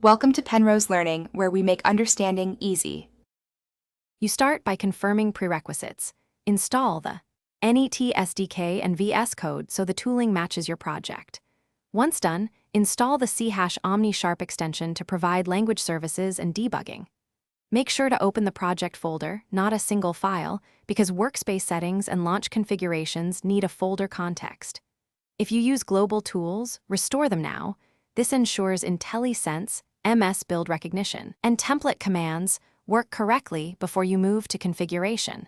Welcome to Penrose Learning, where we make understanding easy. You start by confirming prerequisites. Install the NET SDK and VS Code so the tooling matches your project. Once done, install the /OmniSharp extension to provide language services and debugging. Make sure to open the project folder, not a single file, because workspace settings and launch configurations need a folder context. If you use global tools, restore them now. This ensures IntelliSense, MS build recognition, and template commands work correctly before you move to configuration.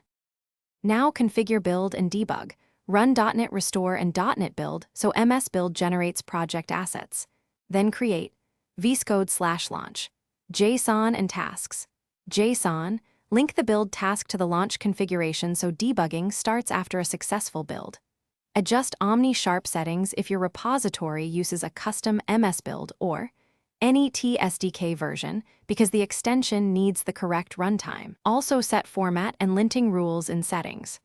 Now configure build and debug. Run .NET Restore and .NET Build so MS Build generates project assets. Then create vscode/launch, JSON and tasks. JSON, link the build task to the launch configuration so debugging starts after a successful build. Adjust OmniSharp settings if your repository uses a custom MS build or NET SDK version because the extension needs the correct runtime. Also set format and linting rules in settings.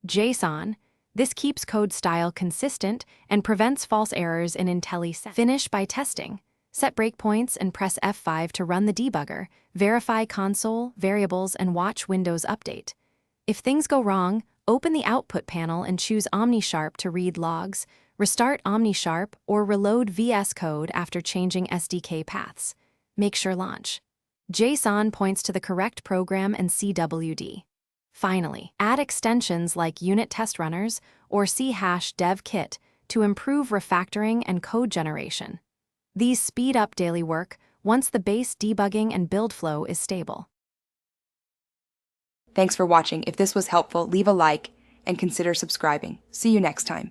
JSON, this keeps code style consistent and prevents false errors in IntelliSense. Finish by testing. Set breakpoints and press F5 to run the debugger, verify console, variables, and watch Windows Update. If things go wrong, open the output panel and choose OmniSharp to read logs, restart OmniSharp, or reload VS Code after changing SDK paths. Make sure launch. JSON points to the correct program and CWD. Finally, add extensions like unit test runners or /dev kit to improve refactoring and code generation. These speed up daily work once the base debugging and build flow is stable. Thanks for watching. If this was helpful, leave a like and consider subscribing. See you next time.